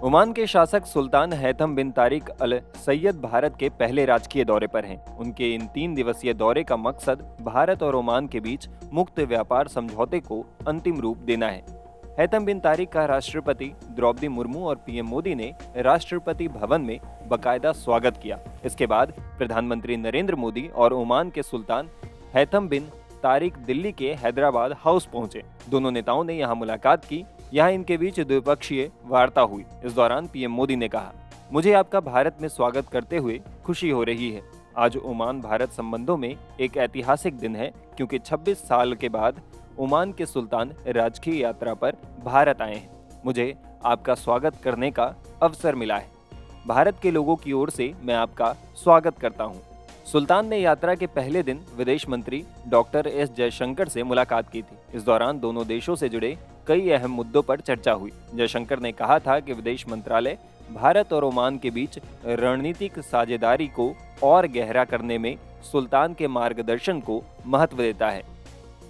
Oman के शासक सुल्तान हैथम बिन तारिक अल सैयद भारत के पहले राजकीय दौरे पर हैं। उनके इन 3 दिवसीय दौरे का मकसद भारत और ओमान के बीच मुक्त व्यापार समझौते को अंतिम रूप देना है। हैथम बिन तारिक का राष्ट्रपति द्रौपदी मुर्मू और पीएम मोदी ने राष्ट्रपति भवन में बकायदा स्वागत किया। इसके बाद प्रधानमंत्री नरेंद्र मोदी और ओमान के सुल्तान हैथम बिन तारिक दिल्ली के हैदराबाद हाउस पहुंचे। दोनों नेताओं ने यहां मुलाकात की। यहाँ इनके बीच द्विपक्षीय वार्ता हुई। इस दौरान पीएम मोदी ने कहा, मुझे आपका भारत में स्वागत करते हुए खुशी हो रही है। आज ओमान भारत संबंधों में एक ऐतिहासिक दिन है, क्योंकि 26 साल के बाद ओमान के सुल्तान राजकीय यात्रा पर भारत आए हैं। मुझे आपका स्वागत करने का अवसर मिला है। भारत के लोगों की ओर से मैं आपका स्वागत करता हूँ। सुल्तान ने यात्रा के पहले दिन विदेश मंत्री डॉक्टर एस जयशंकर से मुलाकात की थी। इस दौरान दोनों देशों से जुड़े कई अहम मुद्दों पर चर्चा हुई। जयशंकर ने कहा था कि विदेश मंत्रालय भारत और ओमान के बीच रणनीतिक साझेदारी को और गहरा करने में सुल्तान के मार्गदर्शन को महत्व देता है।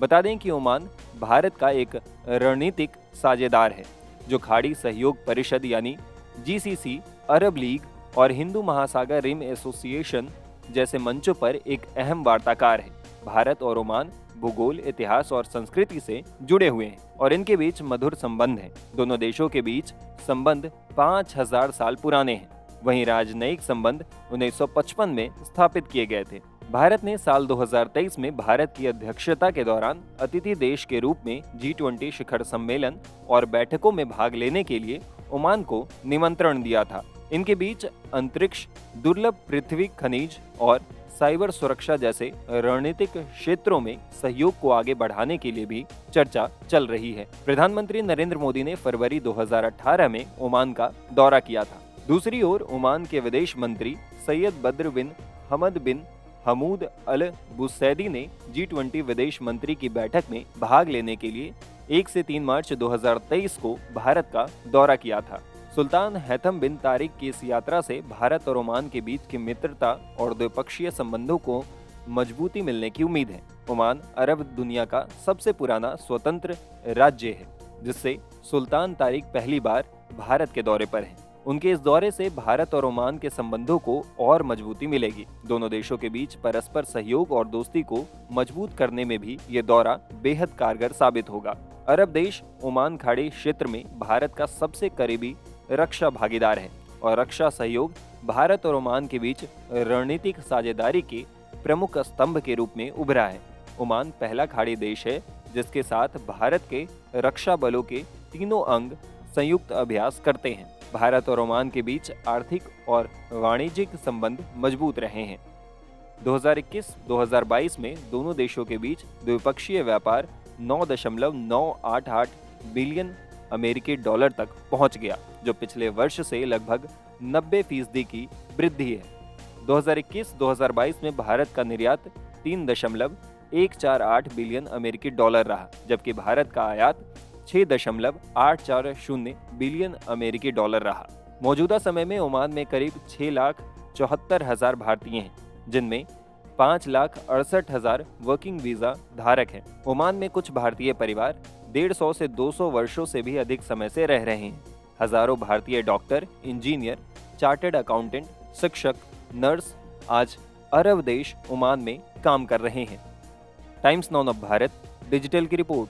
बता दें कि ओमान भारत का एक रणनीतिक साझेदार है, जो खाड़ी सहयोग परिषद यानी जीसीसी, अरब लीग और हिंदू महासागर रिम एसोसिएशन जैसे मंचों पर एक अहम वार्ताकार है। भारत और ओमान भूगोल, इतिहास और संस्कृति से जुड़े हुए हैं और इनके बीच मधुर संबंध हैं। दोनों देशों के बीच संबंध 5000 साल पुराने हैं। वहीं राजनयिक संबंध 1955 में स्थापित किए गए थे। भारत ने साल 2023 में भारत की अध्यक्षता के दौरान अतिथि देश के रूप में G20 शिखर सम्मेलन और बैठकों में भाग लेने के लिए ओमान को निमंत्रण दिया था। इनके बीच अंतरिक्ष, दुर्लभ पृथ्वी खनिज और साइबर सुरक्षा जैसे रणनीतिक क्षेत्रों में सहयोग को आगे बढ़ाने के लिए भी चर्चा चल रही है। प्रधानमंत्री नरेंद्र मोदी ने फरवरी 2018 में ओमान का दौरा किया था। दूसरी ओर ओमान के विदेश मंत्री सैयद बद्र बिन हमद बिन हमूद अल बुसैदी ने G20 विदेश मंत्री की बैठक में भाग लेने के लिए 1 से 3 मार्च 2023 को भारत का दौरा किया था। सुल्तान हैथम बिन तारिक की इस यात्रा से भारत और ओमान के बीच की मित्रता और द्विपक्षीय संबंधों को मजबूती मिलने की उम्मीद है। ओमान अरब दुनिया का सबसे पुराना स्वतंत्र राज्य है, जिससे सुल्तान तारिक पहली बार भारत के दौरे पर हैं। उनके इस दौरे से भारत और ओमान के संबंधों को और मजबूती मिलेगी। दोनों देशों के बीच परस्पर सहयोग और दोस्ती को मजबूत करने में भी ये दौरा बेहद कारगर साबित होगा। अरब देश ओमान खाड़ी क्षेत्र में भारत का सबसे करीबी रक्षा भागीदार है और रक्षा सहयोग भारत और ओमान के बीच रणनीतिक साझेदारी के प्रमुख स्तंभ के रूप में उभरा है। ओमान पहला खाड़ी देश है जिसके साथ भारत के रक्षा बलों के तीनों अंग संयुक्त अभ्यास करते हैं। भारत और ओमान के बीच आर्थिक और वाणिज्यिक संबंध मजबूत रहे हैं। 2021-2022 में दोनों देशों के बीच द्विपक्षीय व्यापार 9.988 बिलियन अमेरिकी डॉलर तक पहुंच गया, जो पिछले वर्ष से लगभग 90% की वृद्धि है। 2021-2022 में भारत का निर्यात 3.148 बिलियन अमेरिकी डॉलर रहा, जबकि भारत का आयात 6.840 बिलियन अमेरिकी डॉलर रहा। मौजूदा समय में ओमान में करीब 6,74,000 भारतीय हैं, जिनमें 5,68,000 वर्किंग वीजा धारक हैं। ओमान में कुछ भारतीय परिवार 150 से 200 वर्षों से भी अधिक समय से रह रहे हैं। हजारों भारतीय डॉक्टर, इंजीनियर, चार्टर्ड अकाउंटेंट, शिक्षक, नर्स आज अरब देश ओमान में काम कर रहे हैं। Times now of Bharat digital की रिपोर्ट।